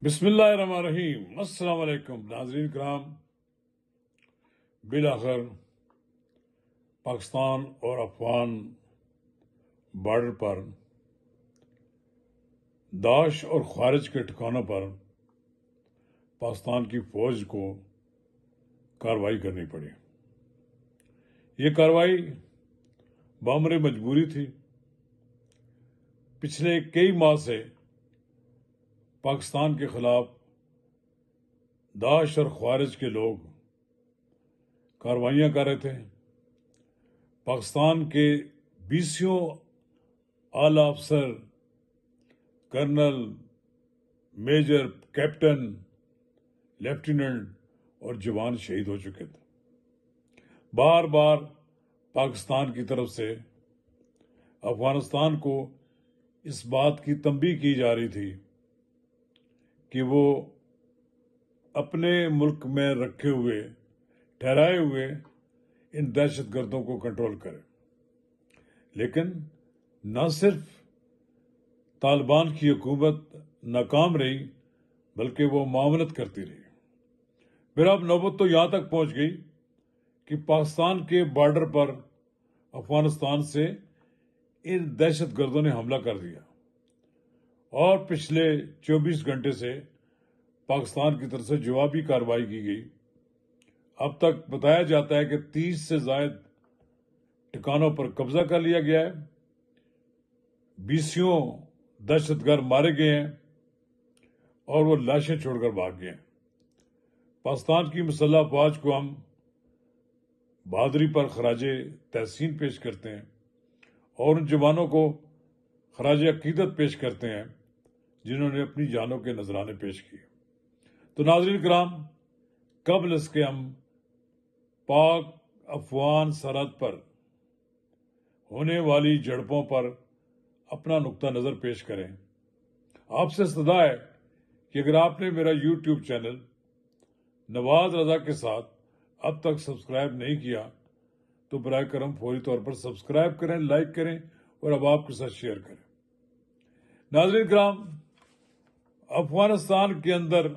بسم اللہ الرحمن الرحیم۔ السلام علیکم ناظرین کرام۔ بالآخر پاکستان اور افغان بارڈر پر داعش اور خارج کے ٹھکانوں پر پاکستان کی فوج کو کارروائی کرنی پڑی۔ یہ کارروائی بامر مجبوری تھی۔ پچھلے کئی ماہ سے پاکستان کے خلاف داعش اور خارج کے لوگ کارروائیاں کر رہے تھے۔ پاکستان کے 20 اعلی افسر، کرنل، میجر، کیپٹن، لیفٹیننٹ اور جوان شہید ہو چکے تھے۔ بار بار پاکستان کی طرف سے افغانستان کو اس بات کی تنبیہ کی جا رہی تھی کہ وہ اپنے ملک میں رکھے ہوئے، ٹھہرائے ہوئے ان دہشت گردوں کو کنٹرول کرے۔ لیکن نہ صرف طالبان کی حکومت ناکام رہی بلکہ وہ معاونت کرتی رہی۔ پھر اب نوبت تو یہاں تک پہنچ گئی کہ پاکستان کے بارڈر پر افغانستان سے ان دہشت گردوں نے حملہ کر دیا، اور پچھلے 24 گھنٹے سے پاکستان کی طرف سے جوابی کارروائی کی گئی۔ اب تک بتایا جاتا ہے کہ 30 سے زائد ٹھکانوں پر قبضہ کر لیا گیا ہے، 20 دہشت گرد مارے گئے ہیں اور وہ لاشیں چھوڑ کر بھاگ گئے ہیں۔ پاکستان کی مسلح افواج کو ہم بہادری پر خراج تحسین پیش کرتے ہیں اور ان جوانوں کو خراج عقیدت پیش کرتے ہیں جنہوں نے اپنی جانوں کے نذرانے پیش کیے۔ تو ناظرین کرام، قبل اس کے ہم پاک افغان سرحد پر ہونے والی جھڑپوں پر اپنا نقطہ نظر پیش کریں۔ آپ سے استدعا ہے کہ اگر آپ نے میرا یوٹیوب چینل نواز رضا کے ساتھ اب تک سبسکرائب نہیں کیا تو براہ کرم فوری طور پر سبسکرائب کریں، لائک کریں اور اب آپ کے ساتھ شیئر کریں۔ ناظرین کرام، افغانستان کے اندر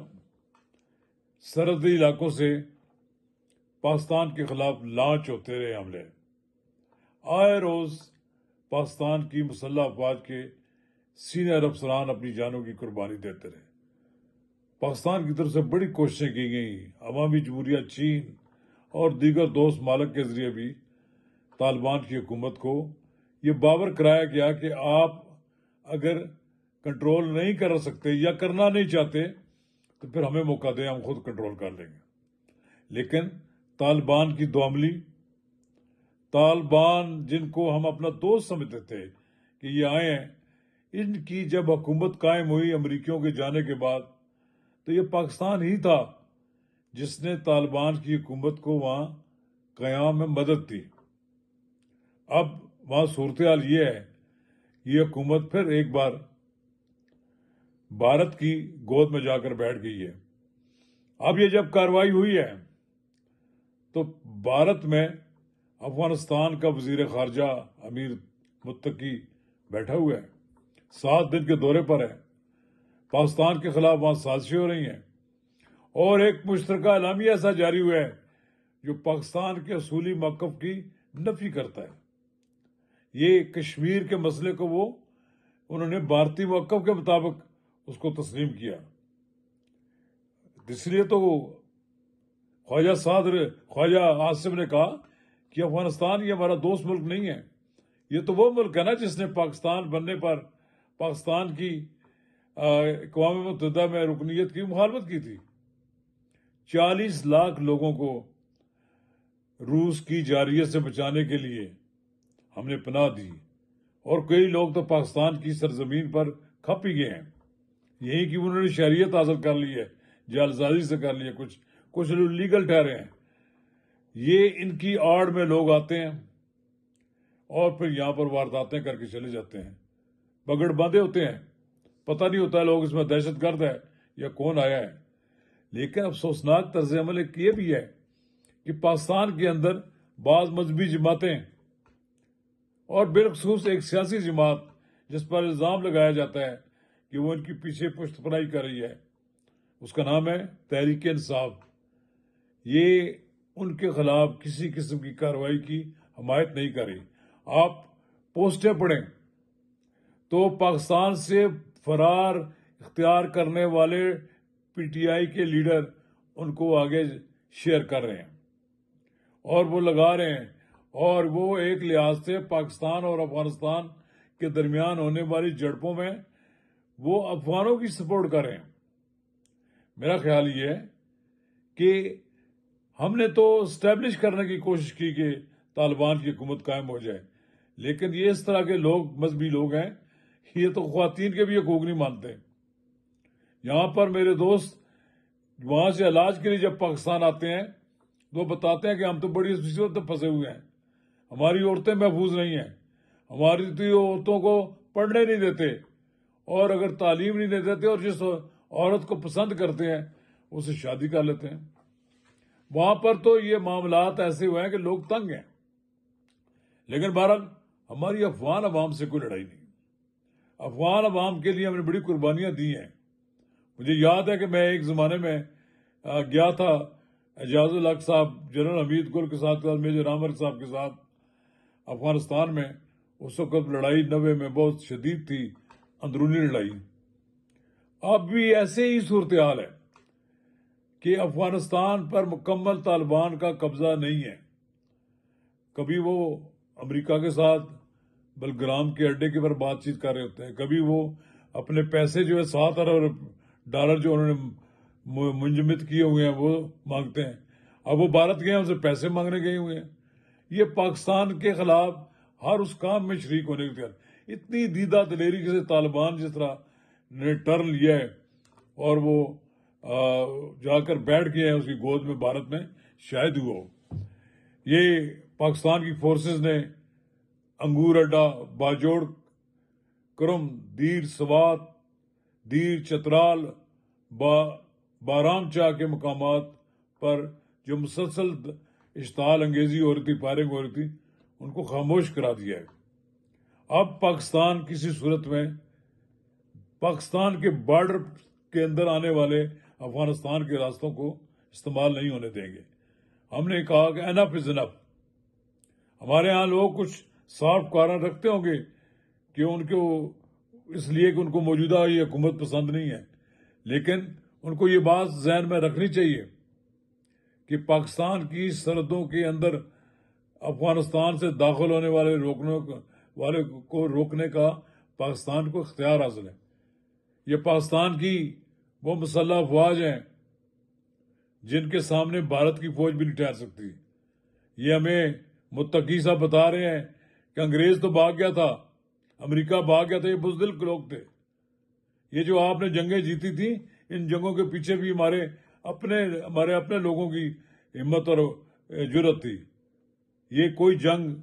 سرحدی علاقوں سے پاکستان کے خلاف لانچ ہوتے رہے حملے۔ آئے روز پاکستان کی مسلح افواج کے سینئر افسران اپنی جانوں کی قربانی دیتے رہے۔ پاکستان کی طرف سے بڑی کوششیں کی گئیں، عوامی جمہوریہ چین اور دیگر دوست ممالک کے ذریعے بھی طالبان کی حکومت کو یہ باور کرایا گیا کہ آپ اگر کنٹرول نہیں کر سکتے یا کرنا نہیں چاہتے تو پھر ہمیں موقع دیں، ہم خود کنٹرول کر لیں گے۔ لیکن طالبان کی دوعملی، طالبان جن کو ہم اپنا دوست سمجھتے تھے کہ یہ آئے ہیں، ان کی جب حکومت قائم ہوئی امریکیوں کے جانے کے بعد تو یہ پاکستان ہی تھا جس نے طالبان کی حکومت کو وہاں قیام میں مدد دی۔ اب وہاں صورتحال یہ ہے، یہ حکومت پھر ایک بار بھارت کی گود میں جا کر بیٹھ گئی ہے۔ اب یہ جب کارروائی ہوئی ہے تو بھارت میں افغانستان کا وزیر خارجہ امیر متقی بیٹھا ہوا ہے، 7 دن کے دورے پر ہے۔ پاکستان کے خلاف وہاں سازشیں ہو رہی ہیں اور ایک مشترکہ اعلامیہ ایسا جاری ہوا ہے جو پاکستان کے اصولی موقف کی نفی کرتا ہے۔ یہ کشمیر کے مسئلے کو انہوں نے بھارتی موقف کے مطابق اس کو تسلیم کیا۔ اس لیے تو خواجہ عاصم نے کہا کہ افغانستان یہ ہمارا دوست ملک نہیں ہے، یہ تو وہ ملک ہے نا جس نے پاکستان بننے پر پاکستان کی اقوام متحدہ میں رکنیت کی مخالفت کی تھی۔ 40 لاکھ لوگوں کو روس کی جارحیت سے بچانے کے لیے ہم نے پناہ دی، اور کئی لوگ تو پاکستان کی سرزمین پر کھپ ہی گئے ہیں۔ یہی کہ انہوں نے شہریت حاصل کر لی ہے، جعلزادی سے کر لی ہے، کچھ لوگ لیگل ٹھہرے ہیں۔ یہ ان کی آڑ میں لوگ آتے ہیں اور پھر یہاں پر وارداتیں کر کے چلے جاتے ہیں، پگڑ باندھے ہوتے ہیں، پتہ نہیں ہوتا ہے لوگ اس میں دہشت گرد ہے یا کون آیا ہے۔ لیکن افسوسناک طرز عمل ایک یہ بھی ہے کہ پاکستان کے اندر بعض مذہبی جماعتیں اور بالخصوص ایک سیاسی جماعت جس پر الزام لگایا جاتا ہے کہ وہ ان کی پیچھے پشت پناہی کر رہی ہے، اس کا نام ہے تحریک انصاف. یہ ان کے خلاف کسی قسم کی کارروائی کی حمایت نہیں کر رہی. آپ پوسٹیں پڑھیں تو پاکستان سے فرار اختیار کرنے والے پی ٹی آئی کے لیڈر ان کو آگے شیئر کر رہے ہیں اور وہ لگا رہے ہیں، اور وہ ایک لحاظ سے پاکستان اور افغانستان کے درمیان ہونے والی جھڑپوں میں وہ افغانوں کی سپورٹ کر رہے ہیں. میرا خیال یہ ہے کہ ہم نے تو اسٹیبلش کرنے کی کوشش کی کہ طالبان کی حکومت قائم ہو جائے، لیکن یہ اس طرح کے لوگ، مذہبی لوگ ہیں، یہ تو خواتین کے بھی حقوق نہیں مانتے. یہاں پر میرے دوست وہاں سے علاج کے لیے جب پاکستان آتے ہیں تو وہ بتاتے ہیں کہ ہم تو بڑی مصیبت میں پھنسے ہوئے ہیں، ہماری عورتیں محفوظ نہیں ہیں، ہماری تو عورتوں کو پڑھنے نہیں دیتے، اور اگر تعلیم نہیں دیتے اور جس عورت کو پسند کرتے ہیں اسے شادی کر لیتے ہیں. وہاں پر تو یہ معاملات ایسے ہوئے ہیں کہ لوگ تنگ ہیں. لیکن بہرحال ہماری افغان عوام سے کوئی لڑائی نہیں. افغان عوام کے لیے ہم نے بڑی قربانیاں دی ہیں. مجھے یاد ہے کہ میں ایک زمانے میں گیا تھا اعجاز الحق صاحب، جنرل حمید گل کے ساتھ، میجر عامر صاحب کے ساتھ افغانستان میں. اس وقت لڑائی 90 میں بہت شدید تھی، اندرونی لڑائی. اب بھی ایسے ہی صورتحال ہے کہ افغانستان پر مکمل طالبان کا قبضہ نہیں ہے. کبھی وہ امریکہ کے ساتھ بلگرام کے اڈے کے پر بات چیت کر رہے ہوتے ہیں، کبھی وہ اپنے پیسے جو ہے $7 ارب جو انہوں نے منجمد کیے ہوئے ہیں وہ مانگتے ہیں. اب وہ بھارت گئے ہیں، ان سے پیسے مانگنے گئے ہوئے ہیں. یہ پاکستان کے خلاف ہر اس کام میں شریک ہونے کے تیار. اتنی دیدہ دلیری سے طالبان جس طرح نے ٹرن لیا ہے اور وہ جا کر بیٹھ گئے ہیں اس کی گود میں، بھارت میں شاید ہوا ہو. یہ پاکستان کی فورسز نے انگور اڈا، باجوڑ، کرم، دیر سوات، دیر چترال، بارام چاہ کے مقامات پر جو مسلسل اشتعال انگیزی ہو رہی تھی، فائرنگ ہو رہی تھی، ان کو خاموش کرا دیا ہے. اب پاکستان کسی صورت میں پاکستان کے بارڈر کے اندر آنے والے افغانستان کے راستوں کو استعمال نہیں ہونے دیں گے. ہم نے کہا کہ انف از انف. ہمارے ہاں لوگ کچھ سافٹ کارنر رکھتے ہوں گے کہ ان کو اس لیے کہ ان کو موجودہ یہ حکومت پسند نہیں ہے، لیکن ان کو یہ بات ذہن میں رکھنی چاہیے کہ پاکستان کی سرحدوں کے اندر افغانستان سے داخل ہونے والے کو روکنے کا پاکستان کو اختیار حاصل ہے. یہ پاکستان کی وہ مسلح افواج ہیں جن کے سامنے بھارت کی فوج بھی نہیں ٹھہر سکتی. یہ ہمیں متقی صاحب بتا رہے ہیں کہ انگریز تو بھاگ گیا تھا، امریکہ بھاگ گیا تھا، یہ بزدل لوگ تھے. یہ جو آپ نے جنگیں جیتی تھیں، ان جنگوں کے پیچھے بھی ہمارے اپنے لوگوں کی ہمت اور جرأت تھی. یہ کوئی جنگ،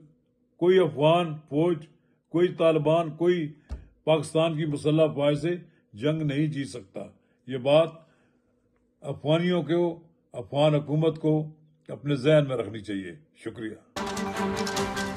کوئی افغان فوج، کوئی طالبان، کوئی پاکستان کی مسلح افواج سے جنگ نہیں جیت سکتا. یہ بات افغانیوں کو، افغان حکومت کو اپنے ذہن میں رکھنی چاہیے. شکریہ.